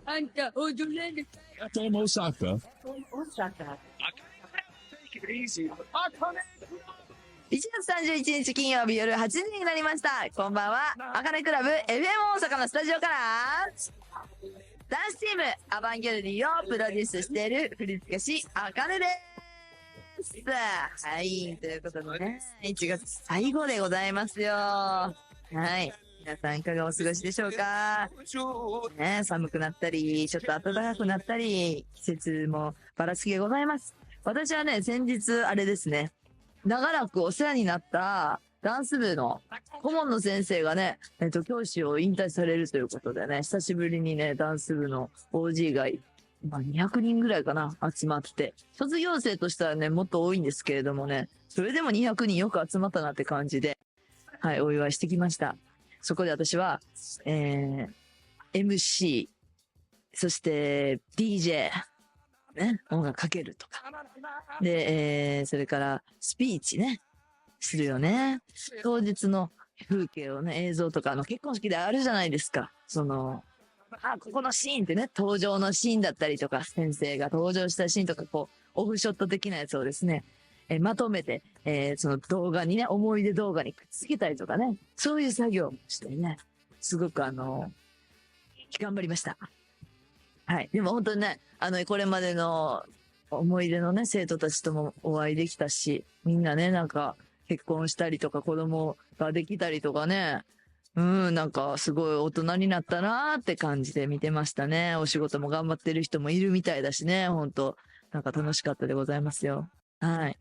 あんた踊れる。From Osaka. 1月31日金曜日夜8時になりました。こんばんは。あかねクラブ FM 大阪のスタジオから、ダンスチームアバンギャルディをプロデュースしている振付師あかねです。はい、ということでね、1月最後でございますよ。はい。皆さんいかがお過ごしでしょうかね、寒くなったり、ちょっと暖かくなったり、季節もばらつきでございます。私はね、先日あれですね、長らくお世話になったダンス部の顧問の先生がね、教師を引退されるということでね、久しぶりにね、ダンス部の OG が、200人ぐらいかな、集まって。卒業生としてはね、もっと多いんですけれどもね、それでも200人よく集まったなって感じで、はい、お祝いしてきました。そこで私は、MC、そして DJ、ね、音楽かけるとか。で、それからスピーチね、するよね。当日の風景をね、映像とか、結婚式であるじゃないですか。ここのシーンってね、登場のシーンだったりとか、先生が登場したシーンとか、オフショット的なやつをですね、まとめて、その動画にね、思い出動画にくっつけたりとかね、そういう作業をしてね、すごく頑張りました。はい。でも本当にね、これまでの思い出のね、生徒たちともお会いできたし、みんなね、なんか結婚したりとか子供ができたりとかね、なんかすごい大人になったなーって感じで見てましたね。お仕事も頑張ってる人もいるみたいだしね、本当なんか楽しかったでございますよ。はい。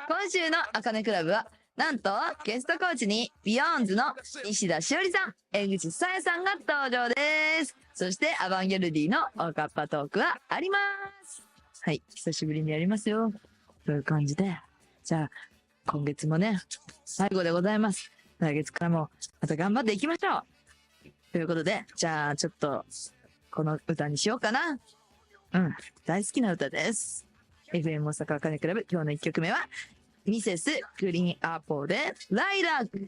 今週のあかねクラブは、なんとゲストコーチにビヨーンズの西田しおりさん、江口さやさんが登場です。そしてアバンギャルディのおかっぱトークはあります。はい、久しぶりにやりますよ。という感じで、じゃあ今月もね、最後でございます。来月からもまた頑張っていきましょう。ということで、じゃあちょっとこの歌にしようかな。大好きな歌です。FM 大阪あかねクラブ、今日の1曲目はミセスグリーンアポーでライラック。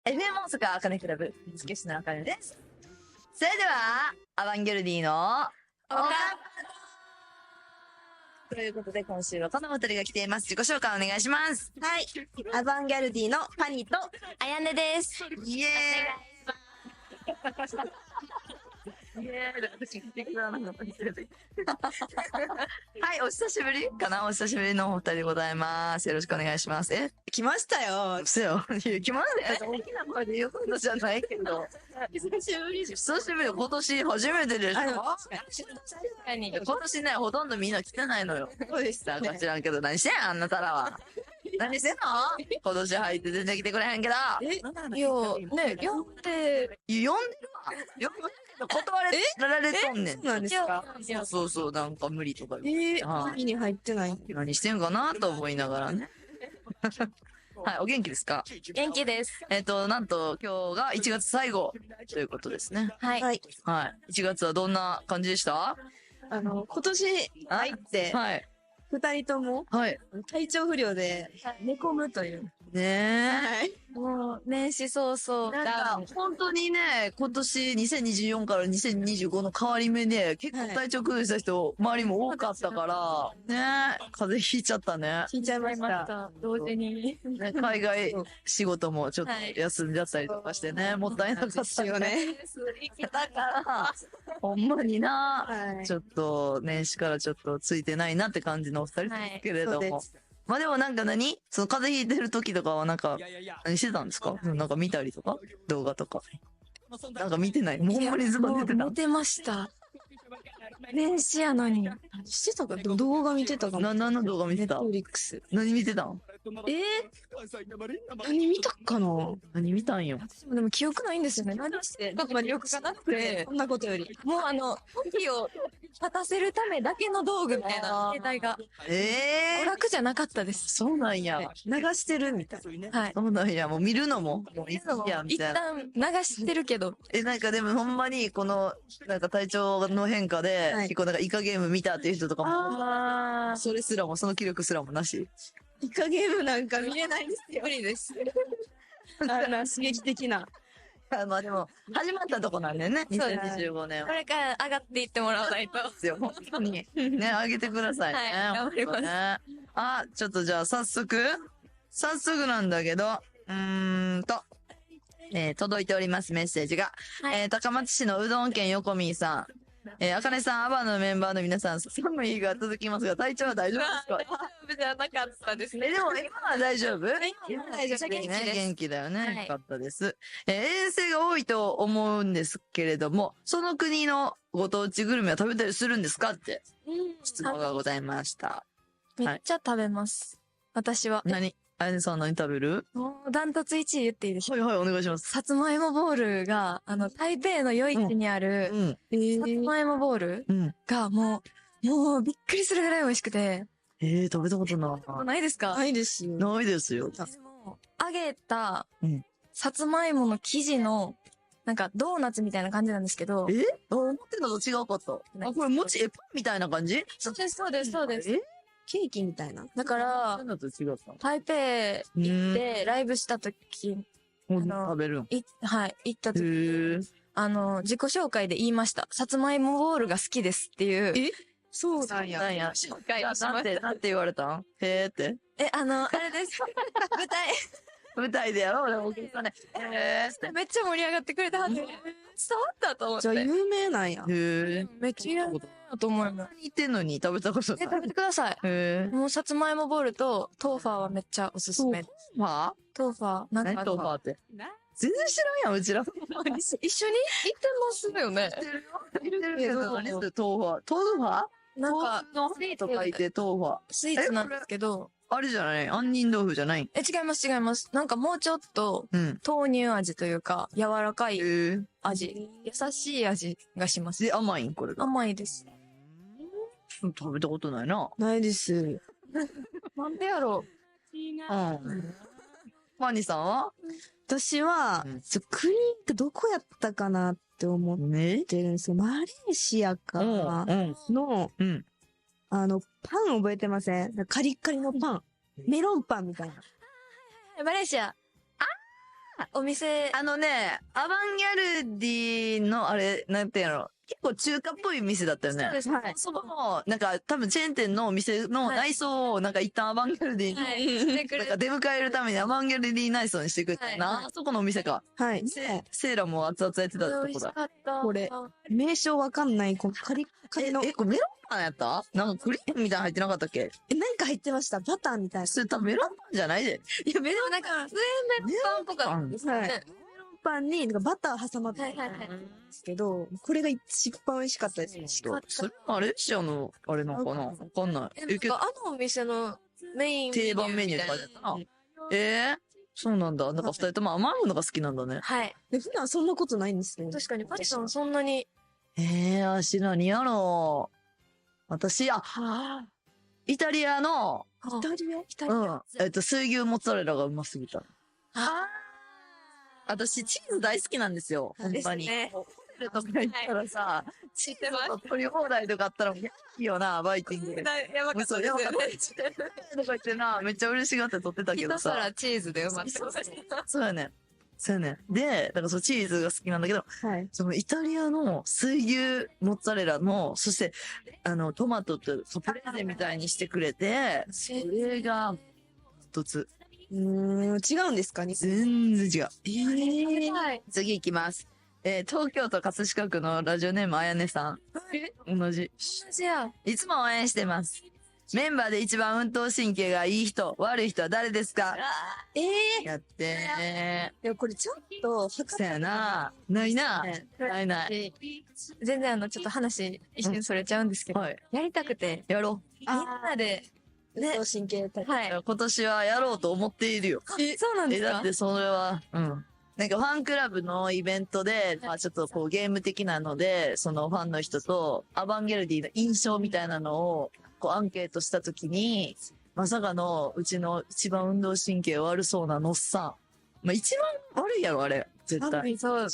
FM 大阪あかねクラブ、月下のあかねです。それではアバンギャルディのおかっぱということで、今週はこのお二人が来ています。自己紹介お願いします。はい。アバンギャルディのファニーとあやねです。イエーイ。はい、お久しぶりかな。お久しぶりのお二人でございます。よろしくお願いします。来ましたよ。うせよ。いや、来ましたよ。大きな声で言うことじゃないけど。久しぶり。久しぶり。今年初めてでしょ。今年ね、ほとんどみんな来てないのよ。そうでしたね。知らんけど、何してんあんなたらは。何してんの今年入って出てきてくれへんけど。いや、ね、呼んで。呼んでるわ。断られとんねん。そうなんですか。そう、なんか無理とか何に入ってない。何してんかなと思いながらね。はい、お元気ですか？元気です。なんと今日が1月最後ということですね。はい。はい。はい。1月はどんな感じでした？今年入って、はい。二人ともはい。体調不良で寝込むという。ねはい。もう、年始早々、え。なんか、本当にね、今年2024から2025の変わり目で、結構体調崩した人、周りも多かったから、ねえ、風邪ひいちゃったね。聞いちゃいましまた。た、同時に。ね、海外仕事もちょっと休んじゃったりとかしてね、もったいなかったよね。だから、ほんまにな、はい。ちょっと年始からちょっとついてないなって感じのお二人ですけれども。まあでもなんかその風邪ひいてる時とかはなんか、何してたんですか？なんか見たりとか動画とか。なんか見てない。もうほんまにずっと寝てた。見てました。年始やのに。してたか動画見てたかも。何の動画見てた？ネットフリックス。何見てたん？何見たかな。何見たんよ。私もでも記憶ないんですよね。何してたか記憶がなくて。そんなことより。もう時を立たせるためだけの道具みたいな携帯が。娯楽じゃなかったです。そうなんや。流してるみたいな。はい。そうなんや。もう見るのも。もういいや、み一たいな。旦流してるけど。なんかでもほんまにこの、なんか体調の変化で、はい結構なんかイカゲーム見たっていう人とかも、あそれすらも、その気力すらもなし。イカゲームなんか見れないんですよ。無理です。刺激的な。まあでも、始まったとこなんだよね。そうです2025年は。これから上がっていってもらわないと。ですよ、本当に。ね、あげてくださいね。はい頑張りますね。あ、ちょっとじゃあ早速なんだけど、届いておりますメッセージが。はい高松市のうどん県横見さん。あかねさん、アバのメンバーの皆さん、寒い日が続きますが、体調は大丈夫ですか？大丈夫じゃなかったですね。でも今は大丈夫？今は大丈夫元気です元気だよね。はいよかったです。遠征が多いと思うんですけれども、その国のご当地グルメは食べたりするんですかって質問がございました。めっちゃ食べます。私は。あやねさん何食べる？もうダントツ1位言っていいですか？はいはい、お願いします。さつまいもボールが、台北の夜市にある、うん。さつまいもボールうん。がもうびっくりするぐらい美味しくて。食べたことない。ないですか？ないですよ。ないですよ。でも揚げたうん、さつまいもの生地の、なんかドーナツみたいな感じなんですけど。思ってたのと違うかった。あ、これ餅、パンみたいな感じ？そうです、そうです、そうです。ケーキみたいな。だからそう、のと違った。台北行ってライブした時、食べるん。はい、行った時、へえ。自己紹介で言いました。さつまいもボールが好きですっていう。そうなんや。なんや。紹介をしなんてました。言われたん？へーって。あれです。舞台。舞台でやろう、俺も聞いたね。へーって。めっちゃ盛り上がってくれたはず。伝わったと思って。じゃあ有名なんや。へー。めっちゃ有名だと思います。似てんのに食べたことない。食べてください。へー。もうさつまいもボールとトーファーはめっちゃおすすめ。はトーファー、なん何かトーファーって。全然知らんやん、うちら。一緒に行ってますよね。知ってるけど、何それ、トーファー。トーファーなんか、のスイート書いてトーファー。スイーツなんですけど、あれじゃない杏仁豆腐じゃない違います、違います。なんかもうちょっとうん。豆乳味というか、柔らかいへー。味、優しい味がします。で、甘いんこれが。甘いです。食べたことないな。ないです。なんでやろうん。マニさんは私はうん、国ってどこやったかなって思っねてるんですよ。マレーシアかなの、うん。パン覚えてません？カリッカリのパン。メロンパンみたいな。う。マレーシア。お店、アバンギャルディの、あれ、なんていうの、結構中華っぽい店だったよね。そうです。はいそこの、なんか多分チェーン店のお店の内装をなんか一旦アバンギャルディに、はい、してくれなんか出迎えるためにアバンギャルディ内装にしてくれたよな。はいあそこのお店か。はい。セーラも熱々やってた美味しとこだ。かった。これ名称わかんない、このカリッカリの。これメロンパンやったなんかクリームみたいなの入ってなかったっけ？なんか入ってました。バターみたいな。それ多分メロンパンじゃないで。いや、でもなんか、普通メロンパンっぽかったですね。はいパンになんかバター挟まってるんはいはいはいですけど、これが一番美味しかったです。それマレーシアのあれなのかなわかんない。なんかあのお店のメイン定番メニューって書いてあったな。そうなんだ。なんか二人とも甘いものが好きなんだね。はい。で普段そんなことないんですけど。確かに、パチさんそんなに。足何やろう。私、イタリアの、イタリアイタリア。水牛モッツァレラがうますぎた。私、チーズ大好きなんですよ。本当に。ですねホテルとか行ったらさ、チーズと取り放題とかあったら、いいよな、バイキングで。やばかったそう、ですよやばかったね。とか言ってな、めっちゃ嬉しがって撮ってたけどさ。一皿チーズで埋まってました。そうやね。そうやね。で、だからそのチーズが好きなんだけど、はい。そのイタリアの水牛モッツァレラの、そして、トマトとプレーゼみたいにしてくれて、それが、一つ。違うんですかね。全然違う。はい。次行きます。東京都葛飾区のラジオネームあやねさん。同じ。じゃあ、いつも応援してます。メンバーで一番運動神経がいい人、悪い人は誰ですか？やってでもこれちょっと、そやな。ないな。ないない。全然ちょっと話一瞬それちゃうんですけど、はい。やりたくて、やろみんなで、運動神経体。はい。う。今年はやろうと思っているよ。そうなんですか？だってそれは、なんかファンクラブのイベントで、まあちょっとこうゲーム的なので、そのファンの人とアバンギャルディの印象みたいなのを、こうアンケートしたときに、まさかのうちの一番運動神経悪そうなのっさん。まあ一番悪いやろ、あれ。絶対。そうで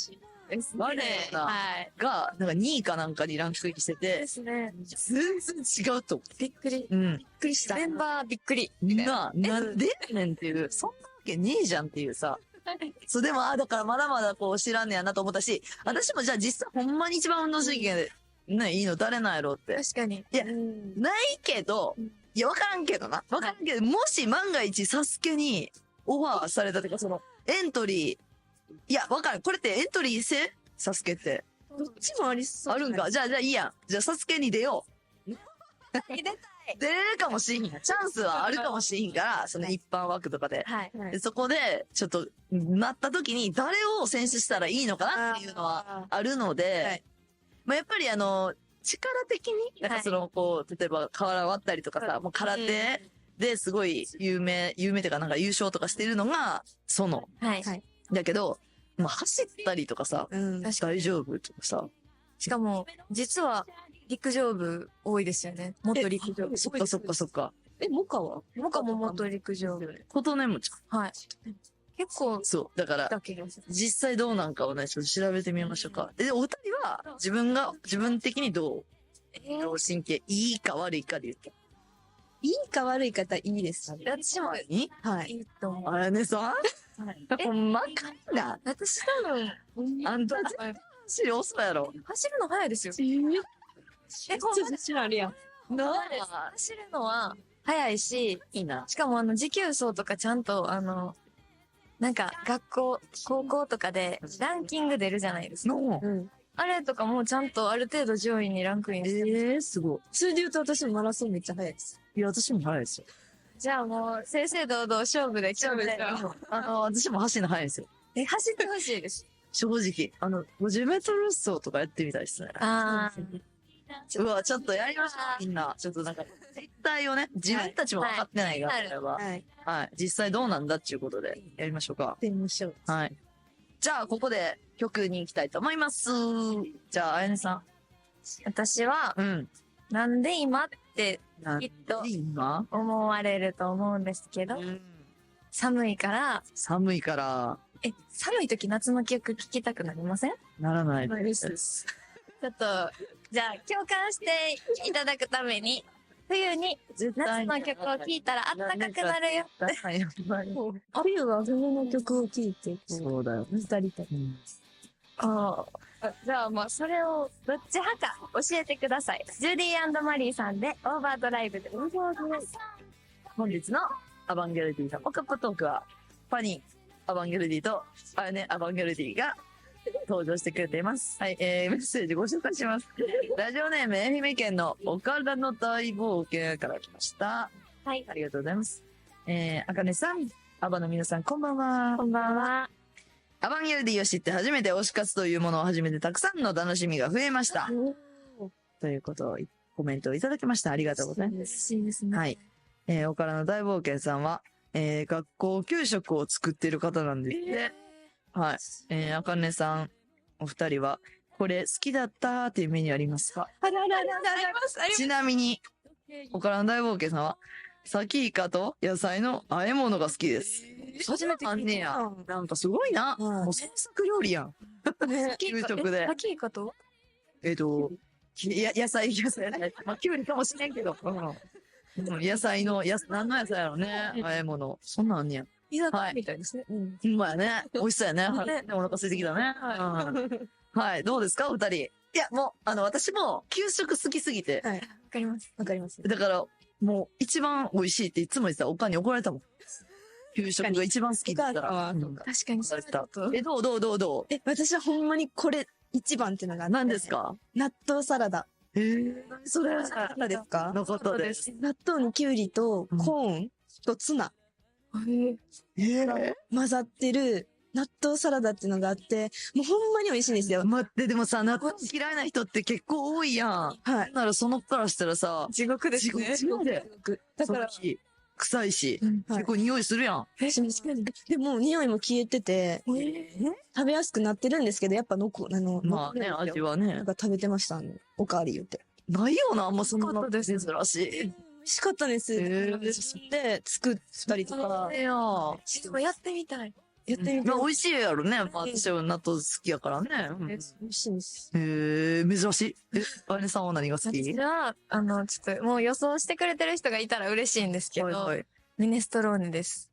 す悪いな。はい。が、なんか2位かなんかにランクインしててで、すね。全然違うと思びっくり。う。うん。びっくりした。メンバーびっくり。なんでやねんっていう、そんなわけねえじゃんっていうさ。そう、でも、だからまだまだこう知らんねやなと思ったし、私もじゃあ実際ほんまに一番運動神経で、ね、いいの誰なんやろって。確かに。いや、ないけど、いや、わからんけどな。わからんけど、もし万が一サスケにオファーされたとか、その、エントリー、いや、わからん。これってエントリー制サスケって。どっちもありそう。あるんか。じゃあいいやん。じゃあサスケに出よう。出たい。出れるかもしん。チャンスはあるかもしんから、その一般枠とかで。はい。でそこで、ちょっと、なった時に誰を選出したらいいのかなっていうのはあるので、はいまあ、やっぱり力的に、なんかその、こう、例えば瓦割ったりとかさ、もう空手ですごい有名っていうかなんか優勝とかしてるのが、はい。だけど、まあ、走ったりとかさ、うん。大丈夫とかさ、しかも、実は、陸上部多いですよね。元陸上部。そっかそっかそっか。モカはモカも元陸上部。琴音もはい。結構、そう。だから、だけです。実際どうなんかをね、ちょっと調べてみましょうか。で、お二人は、自分的にどう運動神経いいか悪いかで言って。いいか悪いかっていいですかね。私もはい。いいと思う。あやねさんはいほんまかいな。私多分、あんた、走り遅いやろ。走るの早いですよ。ほんまちょっと知らんやん。な走るのは早いし、いいな。しかも持久走とかちゃんと、なんか学校、高校とかでランキング出るじゃないですか。のうん。あれとかもちゃんとある程度上位にランクインしてます。すごい。それで言うと私もマラソンめっちゃ速いです。いや、私も速いですよ。じゃあもう、正々堂々勝負で勝負で。私も走るの速いですよ。走ってほしいです。正直。50メートル走とかやってみたいですね。あうわ、ちょっとやりましょう、みんな。ちょっとなんか、実態をね、自分たちも分かってないから、はいこれは。はい。はい。実際どうなんだっていうことで、やりましょうか。やってみましょう。はい。じゃあ、ここで曲に行きたいと思います。じゃあ、あやねさ私は、ん。うん。なんで今ってなんきっと今思われると思うんですけど、寒いから、寒いから、寒い時夏の曲聴きたくなりません？ならないないで。ですちょっと、じゃあ共感していただくために、冬に夏の曲を聴いたらあったかくなるよ。はい、やっぱり。冬は冬の曲を聴いて、そうだよ。二人と。うんじゃあもうそれをどっち派か教えてください。ジュディ&マリーさんでオーバードライブで。本日のアバンギャルディのオカップトークは、ファニー、アバンギャルディと、あやね、アバンギャルディが登場してくれています。はい、メッセージご紹介します。ラジオネーム、愛媛県のお体の大冒険から来ました。はい。ありがとうございます。あかねさん、アバの皆さん、こんばんは。こんばんは。アバンギャルディを知って初めて推し活というものを始めてたくさんの楽しみが増えました。ということを、コメントをいただきました。ありがとうございます。嬉しいですね。はい。おからの大冒険さんは、学校給食を作っている方なんですね。はい。あかねさん、お二人は、これ好きだったっていうメニューありますか？あります。ちなみに、おからの大冒険さんは、サキイカと野菜の和え物が好きです。初めてあんねや。なんかすごいな。はいもう創作料理やん。ね。給食で。秋イカと野菜。まあ、キュウリかもしれんけど。野菜の、何の野菜やろね。和え物。そんなんあんねや。居酒屋みたいですね。ほんまやね。美味しそうやね。ねお腹空いてきたね。はい。どうですかお二人。いや、もう、私も、給食好きすぎて。はい。わかります。わかります。だから、もう、一番美味しいっていつも言ってたら、おかんに怒られたもん。給食が一番好きって言ったら。お母確かにそうだと。どう私はほんまにこれ一番っていうのがあって。何ですか？納豆サラダ。何それサラダですか？のことです。納豆にきゅうりとコーンとツナ混ざってる納豆サラダっていうのがあって、もうほんまに美味しいんですよ。待って、でもさ、納豆嫌いな人って結構多いやん。はい。ならその子からしたらさ、地獄ですね。地獄で。だから、その日臭いし、はい結構匂いするやん。確かに。でも、匂いも消えてて、食べやすくなってるんですけど、やっぱまあね、残るんですよ味はねなん。か食べてました、おかわり言って。ないよな、あんまそんなよかったです珍しい。美味しかったです。で、作ったりとか、いやでもやってみたい。やってみて。まあ美味しいやろね。まあ私は納豆好きやからね。美味しいです。珍しい。あやねさんは何が好き？私は、ちょっともう予想してくれてる人がいたら嬉しいんですけど、はいはい。ミネストローネです。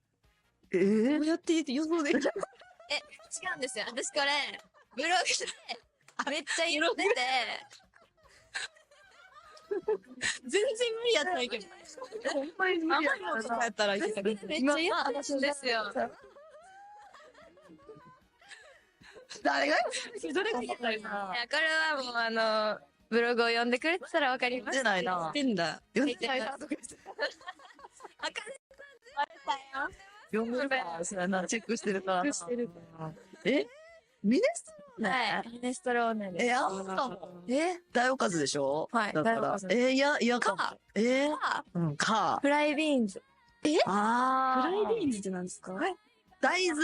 どうやって予想できる違うんですよ。私これ、ブログで、めっちゃ言ってて、全然無理やったらいけど。ほんまに無理やったやったらいけためっちゃ言ったんですよ。誰がどれが言ったらいいの？いや、これはもうブログを読んでくれてたらわかります。出ないな。てんだ。読んでないな。あかんねバレたよ。読んでるか。そうやな、チェックしてるからな。してるえミネストローネはい。ミネストローネです。あんたも。大おかずでしょはいだから大おかず。いやかもか。うん、か。フライビーンズ。あフライビーンズって何ですか？大豆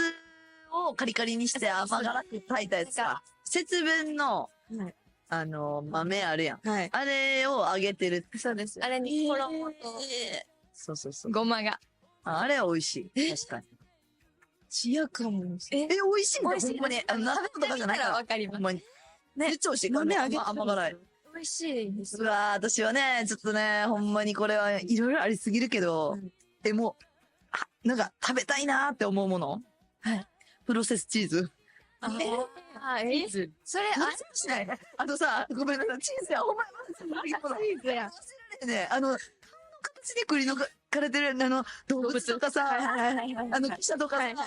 をカリカリにして甘辛く炊いたやつか。節分の、はい。豆あるやん。はい。あれを揚げてる。そうです。あれに衣とそうそうそう。ごまが。あれは美味しい。確かに。チアかも。え、美味しいんだ美味しいほんまに。納豆とかじゃないから。わかります。ほんまに。ねめっちゃ美味しいからね。豆揚げて甘辛い。美味しいんですよ。うわー私はね、ちょっとね、ほんまにこれはいろいろありすぎるけど、もう、なんか食べたいなーって思うもの。はい。プロセスチーズ。あそれ、しない。あとさ、ごめんなさい、チーズや、ほんまに。チーズや。ね、形でくり抜かれてる、動物とかさ、記者とかさ、ライオン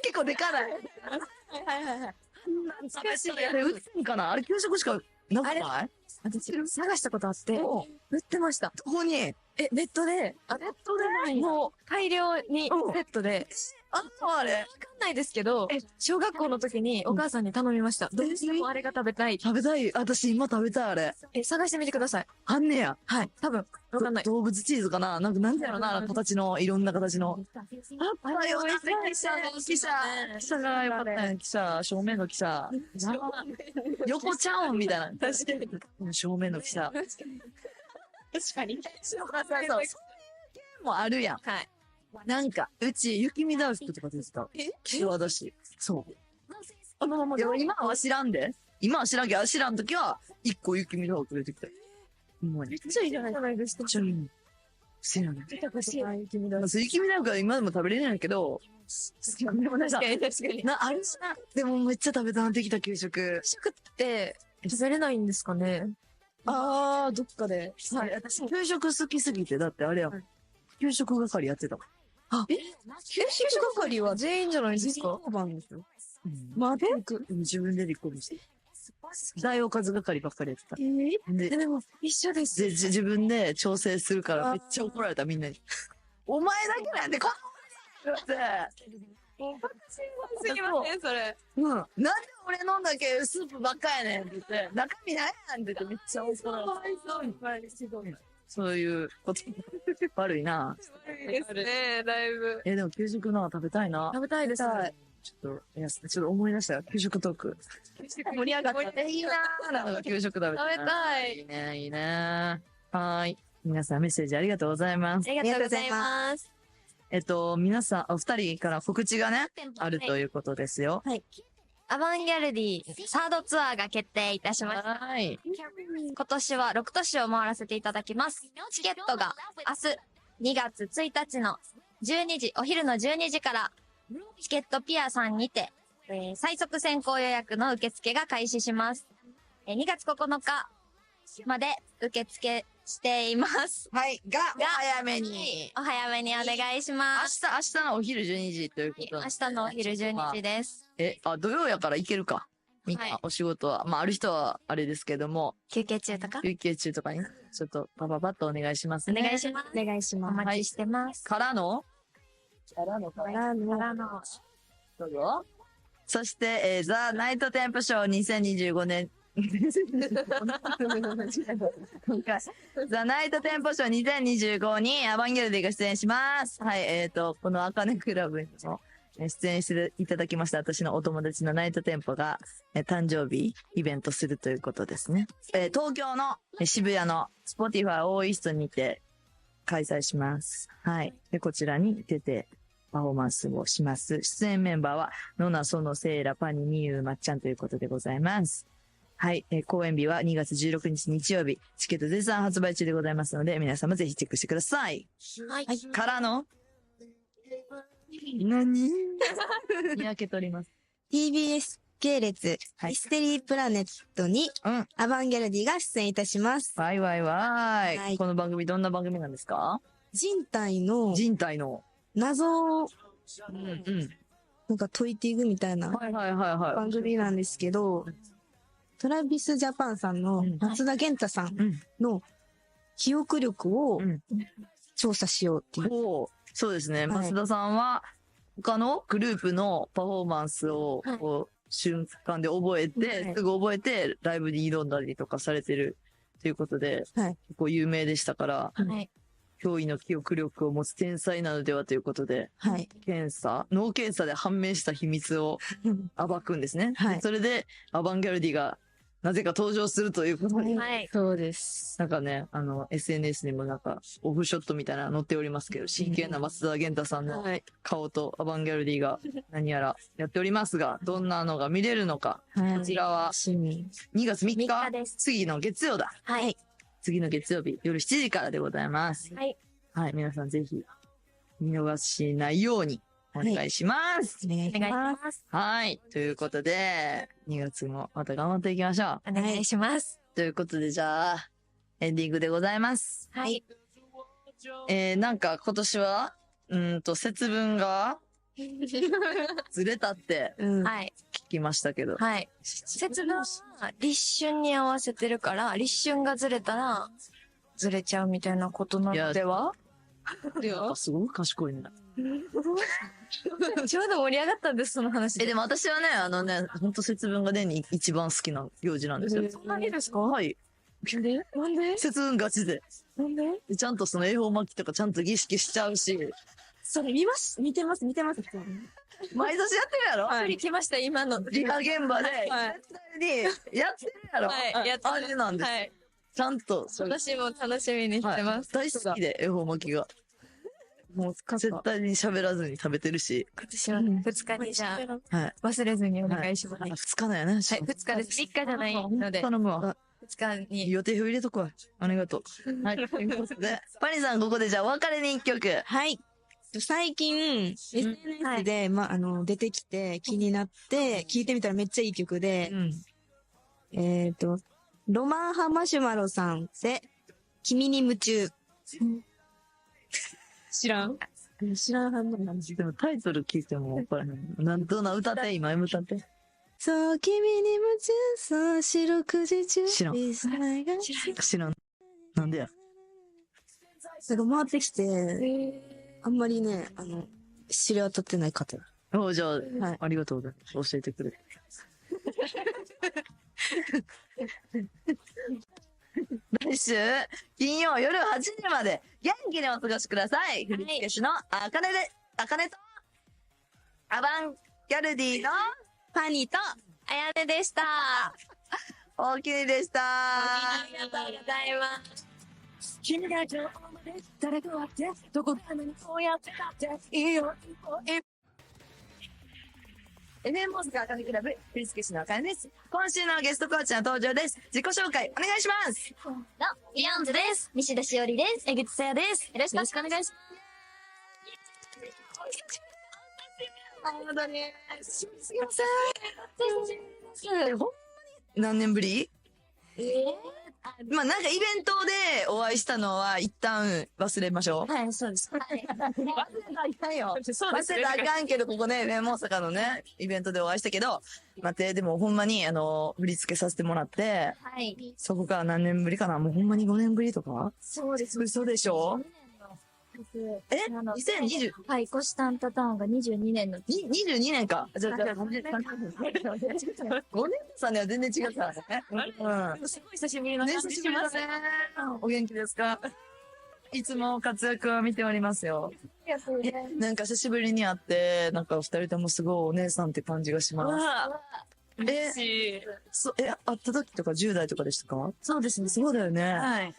結構でかない。難しい。あれ、売ってんかなあれ、給食しかなくない私、探したことあって、お売ってました。ここに、ネットで、ネットで、もう大量にうんセットで、あれ、わかんないですけど、小学校の時にお母さんに頼みました。どうしてもあれが食べたい。食べたい。私今食べたい、あれ。探してみてください。あんねや。はい。多分、わかんない。動物チーズかななんだろうな、形の、いろんな形の。あれ、美味しい。記者がよかったね。記者、正面の記者。横ちゃうんみたいな。確かに。正面の記者。確かに。そうもあるやん。はい。なんか、うち、雪見大福とかですか岸和田市。そう。いや今は知らんで。今は知らんけど、知らんときは、一個雪見大福出てきた。ほんまに。めっちゃいいじゃないですか。めっちゃいいの。知らない。出たことない雪見まあ雪見大福は今でも食べれないけど、でもなんか確かに確かに。あるしな。でもめっちゃ食べたなってきた、給食。食って食べれないんですかね？あー、どっかで。はい、私、給食好きすぎて、だってあれやん。給食係やってた。給食係は全員じゃないですか？当番ですよ。まあ、自分で立候補して。大おかず係ばっかりやってた。でも、一緒です。で、自分で調整するからめっちゃ怒られた、みんなに。お前だけなんでこんなって。すぎません、それ。うん。なんで俺飲んだけスープばっかやねんって言って、中身ないやんって言ってめっちゃ怒られた。そういうこと。悪いな。いいですね、だいぶ。でも給食の食べたいな。食べたいです。ちょっと思い出したよ。給食トーク。盛り上がったね。いいなー。なんか給食食べたい。食べたい。いいね、いいね。はーい。皆さんメッセージありがとうございます。ありがとうございます。皆さん、お二人から告知がね、あるということですよ。アバンギャルディサードツアーが決定いたしました。はい。今年は6都市を回らせていただきます。チケットが明日2月1日の12時、お昼の12時からチケットピアさんにて、最速先行予約の受付が開始します。2月9日まで受付しています。はい。お早めに。お早めにお願いします。明日のお昼12時ということ明日のお昼12時です。土曜やから行けるか。みんな、お仕事は。まあ、ある人はあれですけども、休憩中とか休憩中とかに、ちょっとパパパッとお願いしますおね。願いします。お願いしおます。待ちしてます。からのどうぞ。そして、ザ・ナイトテンポショー2025年。ザ・ナイトテンポショー2025にアバンギャルディが出演します。はい、このアカネクラブにも出演していただきました私のお友達のナイトテンポが誕生日イベントするということですね。東京の渋谷のスポティファーオーイーストにて開催します。はい。で、こちらに出てパフォーマンスをします。出演メンバーは、ノナ、ソノ、セイラ、パニ、ミユ、まっちゃんということでございます。はい。公演日は2月16日日曜日。チケット絶賛発売中でございますので、皆様ぜひチェックしてください。はい。からの何にやけとります。TBS 系列、はいミステリープラネットに、うん。アバンギャルディが出演いたします。わいわいわい。はいこの番組どんな番組なんですか？人体の人体の。謎をうんうん。なんか解いていくみたいなはいはいはいはい。番組なんですけど、トラビスジャパンさんのうん松田元太さんうん。の記憶力をうん。調査しようっていう。おそうですね。い増田さんは、他のグループのパフォーマンスを、はいこう、瞬間で覚えて、はいすぐ覚えて、ライブに挑んだりとかされてるということで、はい結構有名でしたから、はい。驚異の記憶力を持つ天才なのではということで、はい。脳検査で判明した秘密を暴くんですね。はいそれで、アバンギャルディがなぜか登場するということで、はい。そうです。なんかね、SNS にもなんか、オフショットみたいなの載っておりますけど、真剣な松田元太さんのはい。顔とアバンギャルディが何やらやっておりますが、どんなのが見れるのか。はい。こちらは楽しみ。 2月3 3日日です次の月曜だ。はい。次の月曜日、夜7時からでございます。はい。はい、皆さんぜひ、見逃しないようにお願いします。お願いお願いしします。ます。はい、ということで、2月もまた頑張っていきましょう。お願いします。ということで、じゃあ、エンディングでございます。はい。なんか今年は、節分がずれたってうん。はい。聞きましたけど。はい。節分は立春に合わせてるから、立春がずれたら、ずれちゃうみたいなことなのでは？なんかすごく賢いね。ちょうど盛り上がったんです、その話でも私はね、ほんと節分が年に一番好きな行事なんですよ。そんなにですか？はい。なんでなんで節分ガチで。なんででちゃんとその恵方巻きとかちゃんと儀式しちゃうし、それ見ます見てます見てます。毎年やってるやろ、はい。来ました、今の。リハ現場で、はい絶対にやってるやろ、はいやってますあれなんです。はい。ちゃんと、それ私も楽しみにしてます。大好きで、恵方巻きが。もう絶対に喋らずに食べてるし。今年は2日にじゃあ、はい。忘れずにお願いします。はい、 2日だよね。 2日です。3日じゃないので、頼むわ。 2日に。予定表入れとくわ。ありがとう。はい。ということで、パニさんここでじゃあお別れに一曲。はい。最近、SNS で、出てきて気になって、聞いてみたらめっちゃいい曲で、ん。ロマンハマシュマロさんで、君に夢中。知らん知らんはんのなんでもタイトル聞いても分からない。どんな歌って今歌って。そう、君に夢中、そう、四六時中。知らん知らん。なんでや。なんか回ってきて、あんまりね、知れ渡ってない方。おじゃあ、はいありがとうございます。教えてくれて。来週、金曜夜8時まで元気にお過ごしください。振付師のあかねと、アバンギャルディのパニーと、あやねでした。大きにでした。ありがとうございます。君が情報まで誰と会ってどこかにこうやってたっていいよ。FM 大阪赤身クラブ振付師のあかねです。今週のゲストコーチの登場です。自己紹介お願いします。ビヨンズです。西田しおりです。江口さやです。よろしくお願いします。本当に。すいません。何年ぶり？まあなんかイベントでお会いしたのは一旦忘れましょう。はい、そうです。はい。忘れたらあかんよ。忘れたらあかんけど、ここね、大阪のね、イベントでお会いしたけど、待って、でもほんまに、振り付けさせてもらって、はい。そこから何年ぶりかな、もうほんまに5年ぶりとかそうです。嘘でしょ？えあの ?2020、はい、虎視タンタターンが22年の。 22年か。じゃあ、5年さんには全然違ったね。うん。すごい久しぶりのね、久しぶりだね。お元気ですか？いつも活躍を見ておりますよ。なんか久しぶりに会って、なんか二人ともすごいお姉さんって感じがします。会った時とか10代とかでしたか？そうですね。そうだよね。はい。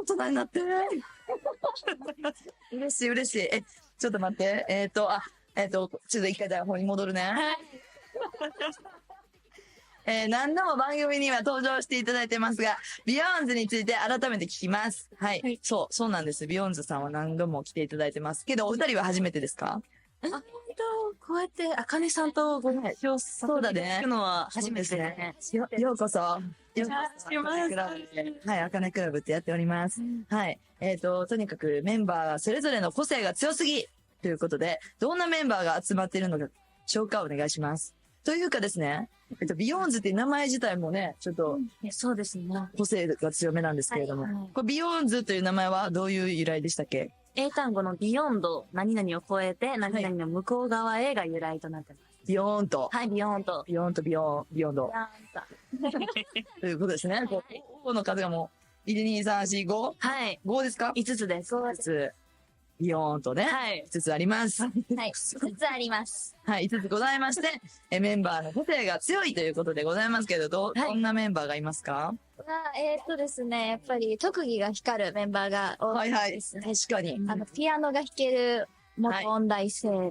大人になって。嬉しい嬉しい。ちょっと待って。ちょっと一回台本に戻るね。はい。何度も番組には登場していただいてますが、ビヨーンズについて改めて聞きます。はい。そうなんです。ビヨーンズさんは何度も来ていただいてます。けど、お二人は初めてですか？こうやって、あかねさんとご一緒させていただくのは初めてですね。ようこそ。ようこそ。します。はい、あかねクラブってやっております。はい。とにかくメンバーそれぞれの個性が強すぎということで、どんなメンバーが集まっているのか、紹介お願いします。というかですね、ビヨーンズっていう名前自体もね、ちょっと、そうですね。個性が強めなんですけれども、これビヨーンズという名前はどういう由来でしたっけ？英単語のビヨンド、何々を超えて、何々の向こう側へが由来となってます。ビヨーンと。はい、ビヨンド。ビヨーンとビヨンド。ということですね。5の数がもう、1、2、3、4、5? はい。5ですか？ 5つです。5つ。ビヨーンとね。はい。5つあります。はい。5つあります。はい、5つございまして、メンバーの個性が強いということでございますけど、どんなメンバーがいますか？ですね、やっぱり特技が光るメンバーが多いですね。確かに。ピアノが弾ける元音大生の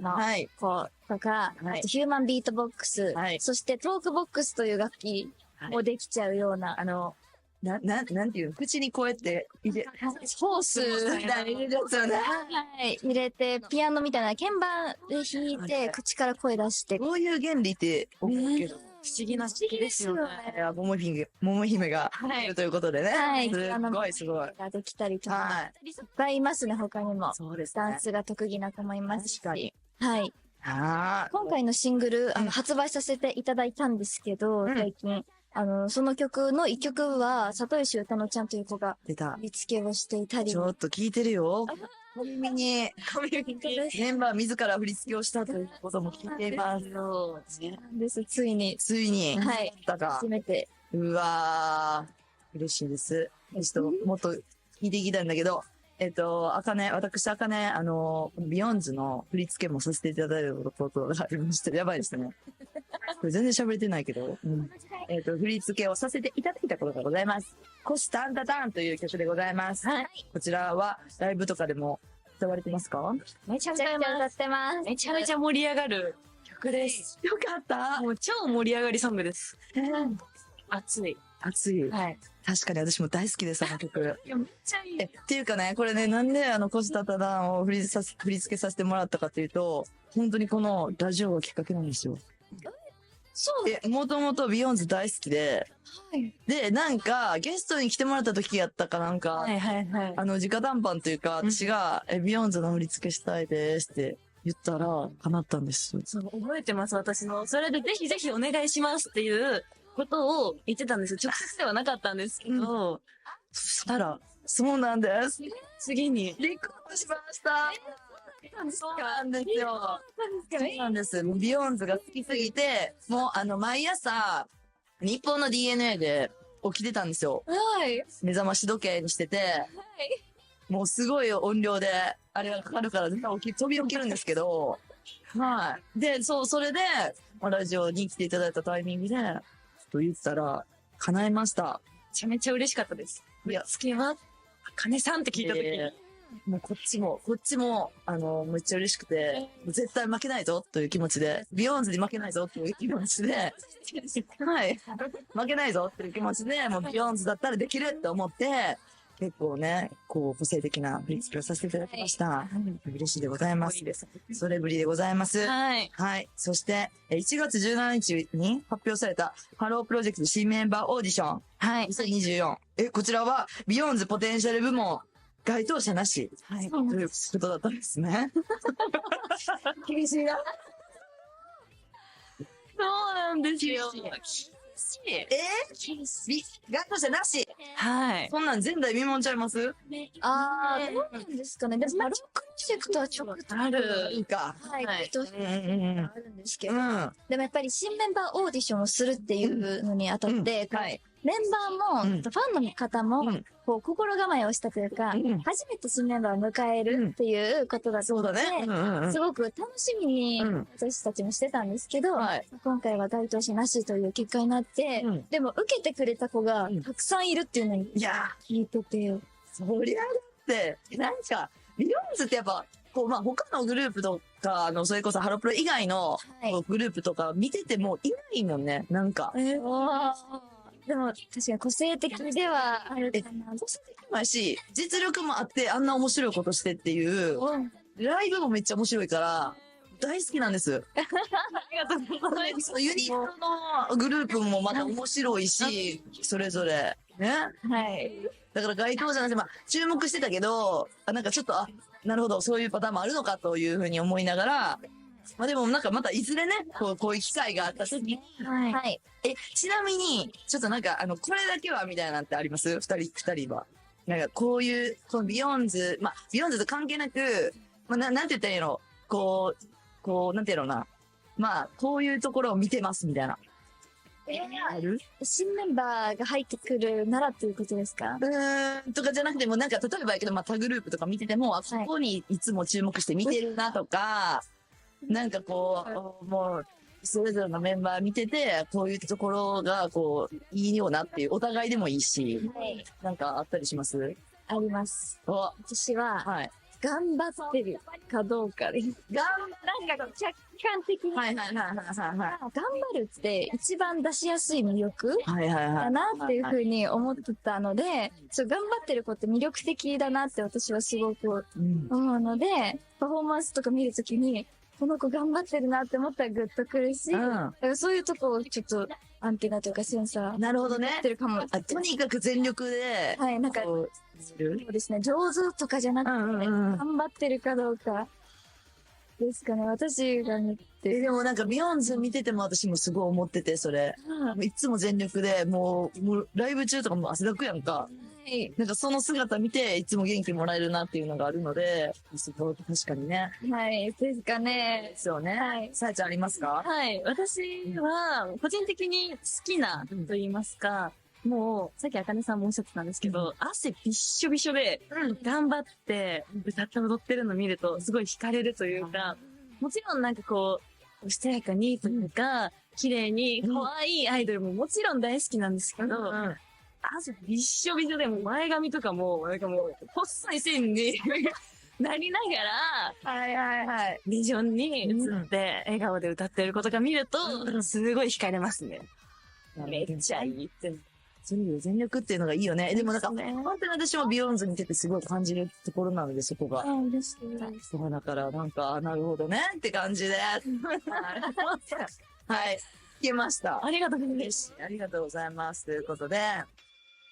子とか、あとヒューマンビートボックス、そしてトークボックスという楽器もできちゃうような、なんていうの、口にこうやってホースみたいに入れるやつよね。はい。入れて、ピアノみたいな鍵盤で弾いて、口から声出して。こういう原理って思うけど。不思議な時期ですよね。桃姫がいるということでね。はい。すごい。ができたりとか。いっぱいいますね、他にも。そうですね。ダンスが得意な子もいますし。確かに。はい。今回のシングル、発売させていただいたんですけど、最近。その曲の一曲は、里吉歌乃ちゃんという子が、振り付けをしていたり。ちょっと聞いてるよ。小耳に、メンバー自ら振り付けをしたということも聞いています。です、ついに。はい。初めて。うわー、嬉しいです。ちょっと、もっと聞いていきたいんだけど、私、あかね、ビヨンズの振り付けもさせていただいたことがありまして、やばいですね。これ全然喋れてないけど、振り付けをさせていただいたことがございます。虎視眈々タンという曲でございます。はい。こちらは、ライブとかでも歌われてますか？めちゃめちゃ歌ってます。めちゃめちゃ盛り上がる曲です。よかった。もう超盛り上がりソングです。熱い。熱い。はい。確かに私も大好きです、あの曲。いや、めっちゃいい。っていうかね、これね、なんで虎視眈々タンを振り付けさせてもらったかというと、本当にこのラジオがきっかけなんですよ。もともとビヨーンズ大好きで、で、なんか、ゲストに来てもらった時やったかなんか、直談判というか、私が、ビヨーンズの振り付けしたいですって言ったら、叶ったんです。そう、覚えてます、私の。それでぜひぜひお願いしますっていうことを言ってたんですよ。直接ではなかったんですけど、そしたら、そうなんです。次に。リクエストしました。そうなんですよ。そうなんです。ビヨーンズが好きすぎて、もう毎朝、日本の DNA で起きてたんですよ。はい。目覚まし時計にしてて、はい。もうすごい音量で、あれがかかるから絶対飛び起きるんですけど、はい。で、それで、ラジオに来ていただいたタイミングで、と言ったら、叶いました。めちゃめちゃ嬉しかったです。いや、月は、あかねさんって聞いた時に。もうこっちも、めっちゃ嬉しくて、絶対負けないぞという気持ちで、ビヨーンズに負けないぞという気持ちで、はい。負けないぞという気持ちで、もうビヨーンズだったらできるって思って、結構ね、個性的な振り付けをさせていただきました。嬉しいでございます。それぶりでございます。はい。はい。そして、1月17日に発表された、ハロープロジェクト新メンバーオーディション。はい。2024。こちらは、ビヨーンズポテンシャル部門、該当者なし。はい。ということだったんですね。厳しいな。そうなんですよ。該当者なし。はい。そんなん前代未聞ちゃいます？どうなんですかね。でも、ハロープロジェクトはちょっとある。いいか。はい。あるんですけど。でもやっぱり新メンバーオーディションをするっていうのにあたって、メンバーも、ファンの方も、こう、心構えをしたというか、初めて新メンバーを迎えるっていうことだったので、すごく楽しみに、私たちもしてたんですけど、今回は該当者なしという結果になって、でも受けてくれた子がたくさんいるっていうのに、聞いてて。そりゃだって、なんか、ビヨーンズってやっぱ、こう、まあ、他のグループとか、それこそハロプロ以外のはいこうグループとか見ててもいないもんね、なんか。おーでも、確かに個性的ではあるかな。個性的もやし、実力もあってあんな面白いことしてっていう、ライブもめっちゃ面白いから、大好きなんです。ありがとうございます。ユニットのグループもまた面白いし、それぞれ。ね。はい。だから該当じゃなくて、まあ、注目してたけど、なんかちょっと、なるほど、そういうパターンもあるのかというふうに思いながら、まあでもなんかまたいずれね、こういう機会があった時に。はい。はい。ちなみに、ちょっとなんか、これだけはみたいなんてあります二人は。なんかこういう、このビヨンズ、まあ、ビヨンズと関係なく、まあ、なんて言ったらいいのこう、なんていうのな。まあ、こういうところを見てますみたいな。ある新メンバーが入ってくるならっていうことですか？とかじゃなくても、なんか、例えばやけど、まあ、他グループとか見てても、ここにいつも注目して見てるなとか、なんかこう、もう、それぞれのメンバー見てて、こういうところが、こう、いいよなっていう、お互いでもいいし、はい。なんかあったりしますあります。お、私は、はい。頑張ってるかどうかです。なんか客観的に、はいはいはいはいはい。頑張るって一番出しやすい魅力はいはいはい。だなっていうふうに思ってたので、頑張ってる子って魅力的だなって私はすごくうん。思うので、パフォーマンスとか見るときに、この子頑張ってるなって思ったらグッとくるし、だからそういうとこをちょっとアンテナというかセンサーなるほどね持ってるかも。とにかく全力で、はい、なんか、こうそうですね、上手とかじゃなくて、頑張ってるかどうかですかね、私が見て。でもなんかビヨンズ見てても私もすごい思ってて、それ。いつも全力で、もうライブ中とかも汗だくやんか。はい。なんかその姿見て、いつも元気もらえるなっていうのがあるので、すごい確かにね。はい、ですかね。ですよね。はいさやちゃんありますかはい。私は、個人的に好きなと言いますか、もう、さっきあかねさんもおっしゃってたんですけど、汗びっしょびしょで、頑張って歌って踊ってるの見ると、すごい惹かれるというか、もちろんなんかこう、おしとやかにというか、綺麗に可愛いアイドルももちろん大好きなんですけど、汗びっしょびしょで、もう前髪とかも、なんかもう、細い線になりながら、はいはいはい。ビジョンに映って笑顔で歌ってることが見ると、すごい惹かれますね。めっちゃいいって。全力っていうのがいいよね。でもなんか、ですね本当に私もビヨンズ見ててすごい感じるところなので、そこが。嬉しい。そうだから、なんか、なるほどねって感じで。はい。聞けました。ありがとうございます。ありがとうございます。ということで、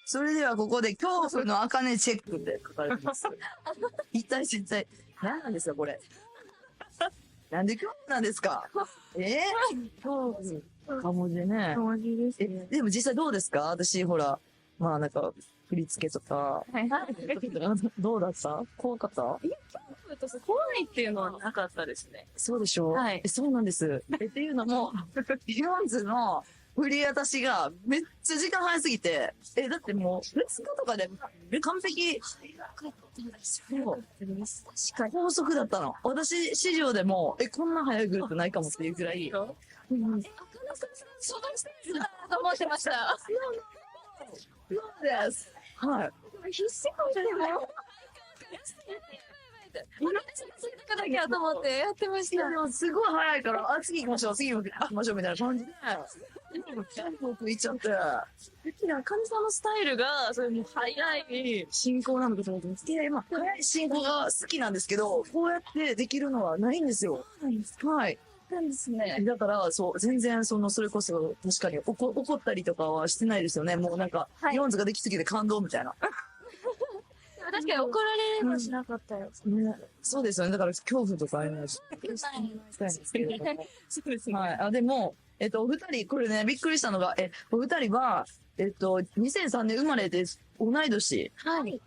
それではここで恐怖の茜チェックって書かれてます。一体絶対、何なんですか、これ。なんで恐怖なんですか恐怖。かもじね。文字ですね。でも実際どうですか私、ほら、まあなんか、振り付けとか、どうだった怖かった怖いっていうのはなかったですね。そうでしょはいそうなんです。っていうのも、ビヨンズの振り私がめっちゃ時間早すぎて、だってもう、2日とかで完璧、そう確かに。高速だったの。私、史上でも、こんな早いグループないかもっていうくらい、そうと思ってました。そうです。はい。必死こいても。今だけはと思ってやってましいや、たで。もすごい早いから、次行きましょう、次行きましょう、みたいな感じで、僕行っちゃって。かみさんのスタイルが、それもう早い進行なのかと思ってます。いや、今、早い進行が好きなんですけど、こうやってできるのはないんですよ。はい。なんですね。だから、そう、全然、それこそ、確かに怒ったりとかはしてないですよね。もうなんか、はいヨンズができすぎて感動みたいな。確かに怒られはしなかったよ。ね、そうですよね。だから、恐怖とかあります。したいんですけれども。そうですね。はい。でも、お二人、これね、びっくりしたのが、お二人は、2003年生まれです。同い年はい。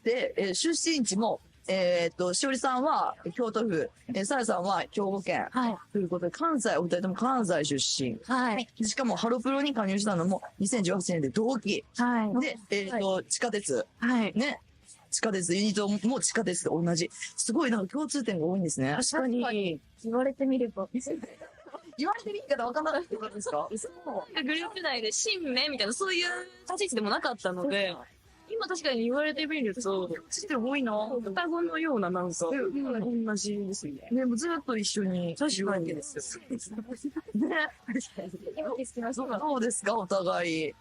で、出身地も、しおりさんは京都府、さやさんは兵庫県。はい。ということで、関西、お二人とも関西出身。はい。でしかも、ハロプロに加入したのも2018年で同期。はい。で、地下鉄。はい。ね。地下鉄、ユニットも地下鉄と同じ。すごいなんか共通点が多いんですね。確かに。言われてみれば。言われてみ方わかんなかったってことですかそう。グループ内で新名みたいな、そういう立ち位置でもなかったので、今確かに言われてみると、すごいな。双子のようななんか、同じですね。ね、もうずっと一緒にいるわけですよ。ね。どうですか、お互い。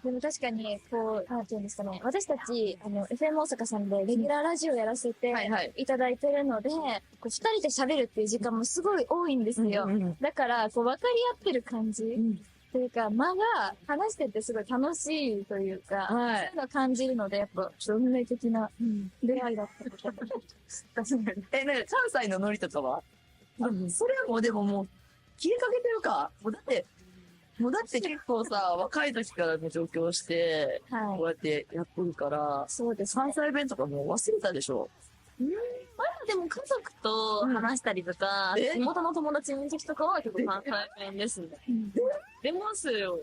でも確かに、こう、なんていうんですかね。私たち、FM 大阪さんでレギュラーラジオやらせてはいはい。いただいてるので、こう二人で喋るっていう時間もすごい多いんですよ。だから、こう、分かり合ってる感じ。というか、間が話しててすごい楽しいというか、はいそういうのを感じるので、やっぱ、運命的な出会いだったと思います。ね、関西のノリとかは、それはもうでももう、切りかけてるか。もうだって結構さ、若い時からの上京して、はいこうやってやってるから、そうですね関。西弁とかもう忘れたでしょ。まあでも家族と話したりとか、え地元の友達の時とかは結構関西弁ですね。出ますよ。は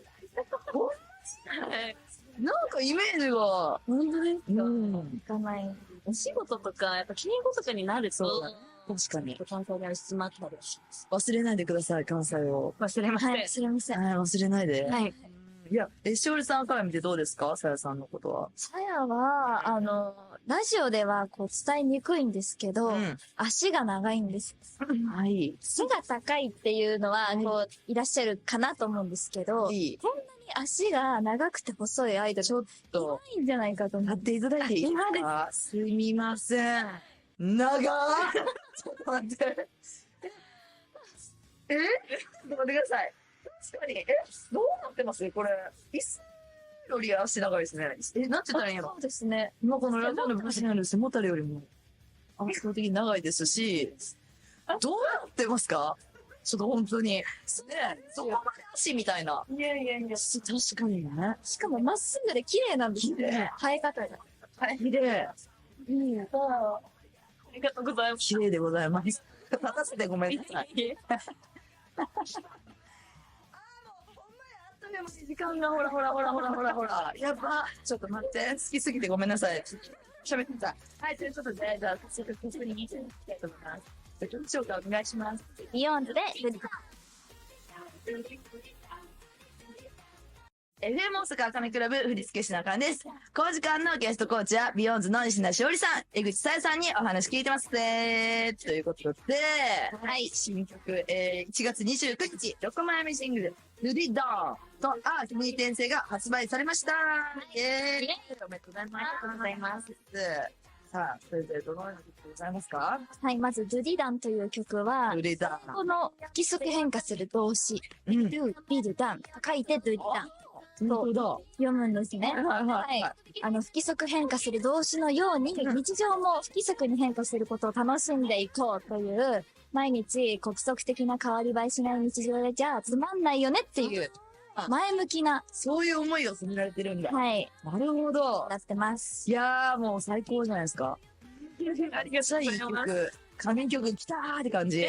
い。なんかイメージが、本当ですか、うん。行かない。お仕事とか、やっぱ敬語とかになると、そうだね確かに。関西弁質まったりします。忘れないでください、関西を。忘れません。はい、すみません。はい、忘れないで。はい。いや、しおりさんから見てどうですか、さやさんのことは。さやは、ラジオではこう伝えにくいんですけど、足が長いんです。はい。背が高いっていうのは、こう、いらっしゃるかなと思うんですけど、いい。足が長くて細いアイドル、ちょっと、いいんじゃないかと思う。立っていただいていいですか。すみません。長ーちょっと待って。ちょっと待ってください。確かに、どうなってますこれ。椅子より足長いですね。なんて言ったらいいんやろそうですね。今このラジオの昔にある背もたれよりも圧倒的に長いですし、どうなってますかちょっと本当に。ねそこまで足みたいな。いやいやいや。確かにね。しかもまっすぐで綺麗なんですよ綺麗ね。生え方が。はい、綺麗。ありがとうございます。綺麗でございます。立たせてごめんなさい。時間がほら。やば。ちょっと待って。好きすぎてごめんなさい。喋ってた。はい、ということで、じゃあ、早速、ここに行きたいと思います。曲紹介お願いします。ビヨンズで、FM 大阪赤身クラブ振付師のあかんです。この時間のゲストコーチはビヨンズの西名しおりさん、江口さやさんにお話聞いてますね。ということで、はい、新曲、1月29日、6枚目シングル、ルディドーンとアーキニー転生が発売されました。イェーイおめでとうございます。ありがとうございます。さあ、それぞれどのような曲でございますか。はい、まず、ドゥディダンという曲は、ルディダーン。この不規則変化する動詞、うん。ドゥ、ビルダンと書いてドゥディダン本当だ。読むんですね。はいはい。不規則変化する動詞のように、日常も不規則に変化することを楽しんでいこうという、毎日、規則的な変わり映えしない日常でじゃあつまんないよねっていう、前向きな、そういう思いを込められてるんだ。はい、なるほど。なってます。いやーもう最高じゃないですか。ありがとうございます。曲、神曲来たーって感じ。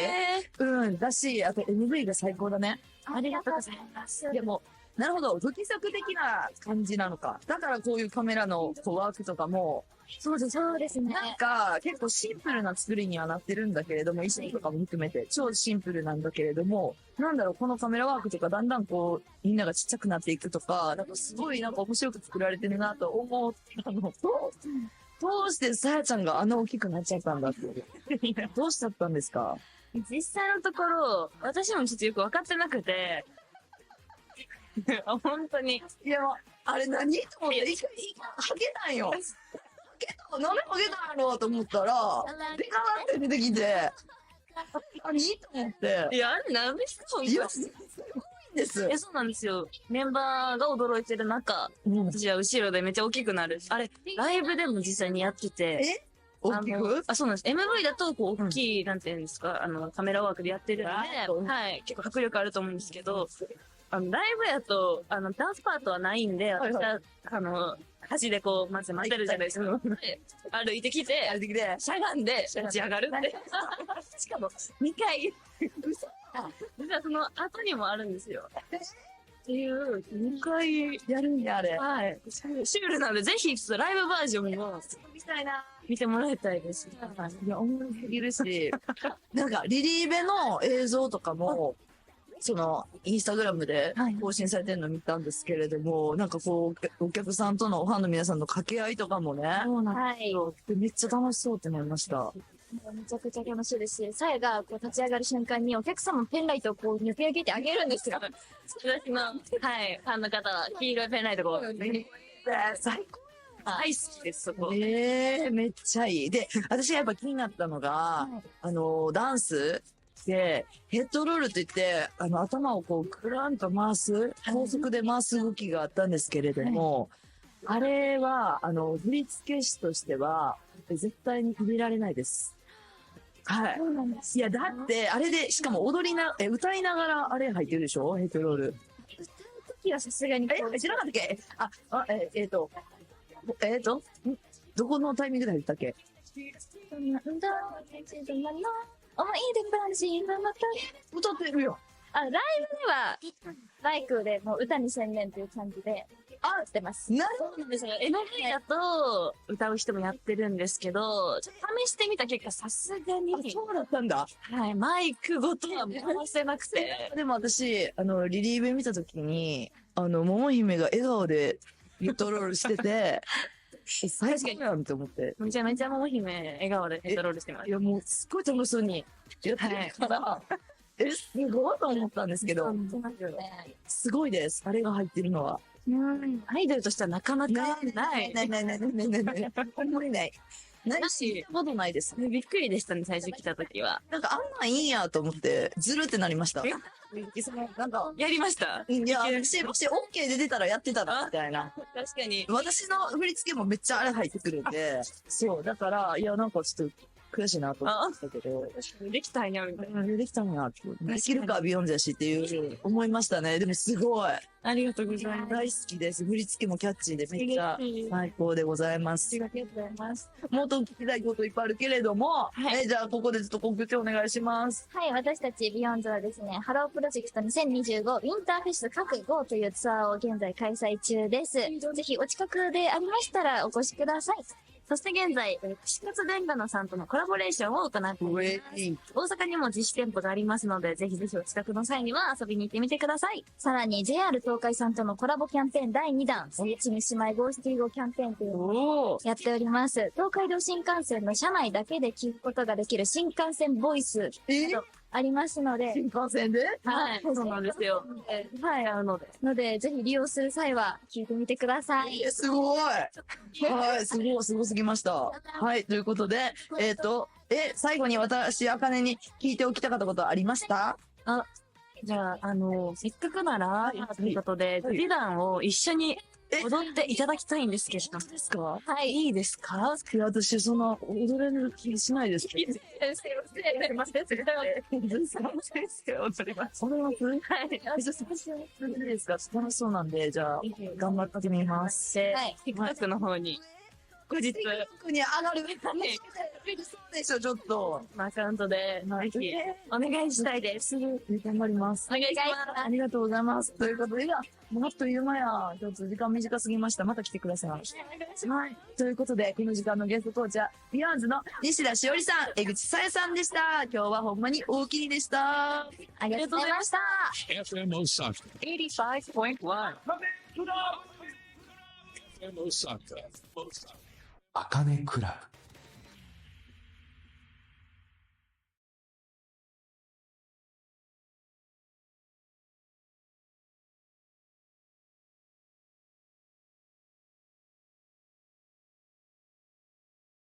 うん。だし、あと MV が最高だね。ありがとうございます。でも、なるほど。不規則的な感じなのか。だからこういうカメラのこうワークとかも、そうですね。なんか結構シンプルな作りにはなってるんだけれども、衣装とかも含めて超シンプルなんだけれども、なんだろう、このカメラワークとかだんだんこう、みんながちっちゃくなっていくとか、なんかすごいなんか面白く作られてるなと思ったのと、どうしてさやちゃんがあんな大きくなっちゃったんだって。どうしちゃったんですか。実際のところ、私もちょっとよく分かってなくて、本当に。いや、あれ何と思って、一回、ハゲたんよ。ハゲたなんでハゲたんやろうと思ったら、デカなって出てきて、何と思って。いや、あれなんですかいや、すごいんです。そうなんですよ。メンバーが驚いてる中、私は後ろでめっちゃ大きくなる。あれ、ライブでも実際にやってて。大きくそうなんです。MV だと、こう、大きい、なんていうんですか、カメラワークでやってるんで、はい、結構迫力あると思うんですけど、ライブやと、ダンスパートはないんで、私は、端でこう、まず待てるじゃないですか。歩いてきて、しゃがんで、立ち上がるって。しかも、2回。実はその後にもあるんですよ。っていう、2回やるんや、あれ。はい。シュールなので、ぜひ、ちょっとライブバージョンも、見てもらいたいです。いや、思いすぎるし、なんか、リリーベの映像とかも、その、インスタグラムではい更新されてるの見たんですけれども、なんかこう、お客さんとのファンの皆さんの掛け合いとかもね、そうなんはい。でめっちゃ楽しそうって思いました。めちゃくちゃ楽しいですし、さやがこう立ち上がる瞬間にお客様のペンライトをこう、抜け上げてあげるんですよ。私の、はい、ファンの方は、黄色いペンライトを、最大好きです、そこ。めっちゃいい。で、私がやっぱ気になったのが、ダンスで、ヘッドロールといって、頭をこう、ぐるんと回す、高速で回す動きがあったんですけれども、あれは、振付師としては、絶対に入れられないです。はい。そうなんです。いや、だって、あれで、しかも歌いながらあれ入ってるでしょヘッドロール。時はさすがにこう、知らなかったっけどこのタイミングで入ったっけそんな、思い出話がまた。歌ってるよ。ライブでは、バイクでもう歌に専念という感じで、してます。なるそうなんですよ。MV だと歌う人もやってるんですけど、ちょっと試してみた結果、さすがに、そうだったんだ。はい、マイクごとは回せなくて。でも私、リリーベ見たときに、桃姫が笑顔でヘッドロールしてて、最高やんって思って。めちゃめちゃ桃姫、笑顔でヘッドロールしてますい。や、もう、すっごい楽しそうにやってるから、すごいと思ったんですけど、すごいです。あれが入ってるのは。アイドルとしてはなかなかない。ない。ほんまにない。ないし、見たことないです。びっくりでしたね、最初来た時は。なんかあんなんいいんやと思って、ずるってなりました。なんか、やりましたいや、もし OK で出たらやってたら、みたいな。確かに。私の振り付けもめっちゃあれ入ってくるんで、そう、だから、いや、なんかちょっと悔しいなと思ったけど、できたんや、みたいな。できたんやって。できるか、ビヨンズやしっていう、思いましたね。でもすごい。ありがとうございます。大好きです。振り付けもキャッチーでめっちゃ最高でございます。ありがとうございます。もっと聞きたいこといっぱいあるけれども、じゃあここでちょっと告知お願いします。はい、私たちビヨンズはですね、ハロープロジェクト2025ウィンターフェス各5というツアーを現在開催中です。ぜひお近くでありましたらお越しください。そして現在、串カツ電ガノさんとのコラボレーションを行っています。大阪にも実施店舗がありますので、ぜひぜひお近くの際には遊びに行ってみてください。さらに JR 東海さんとのコラボキャンペーン第2弾、ちみ姉妹ゴースティーゴキャンペーンというのをやっております。東海道新幹線の車内だけで聞くことができる新幹線ボイスとありますので、新幹線ではい、そうなんですよ。はい、ぜひ利用する際は聞いてみてください。すごいはい、すごすぎました。はい、ということで、最後に私、あかねに聞いておきたかったことはありました？じゃあ、せっかくなら、ということで、はい美談を一緒に踊っていただきたいんですけど。ですか？はい。いいですか？いや、私、そんな、踊れる気しないですけど。先生、踊ります。踊れます？はい。いいですか？楽しそうなんで、じゃあ、頑張ってみます。はい。 TikTok の方に、後日、特に上がる。そうでしょ、ちょっと。アカウントで、ぜひ、お願いしたいです。頑張ります。お願いします。ありがとうございます。ということで、もうあっという間や。ちょっと時間短すぎました。また来てください。はい。ということで、この時間のゲストコーチは、ビヨンズの西田しおりさん、江口さやさんでした。今日はほんまに大きにでした。ありがとうございました。 FM Osaka. 85.1。 FM Osaka. あかねクラブ。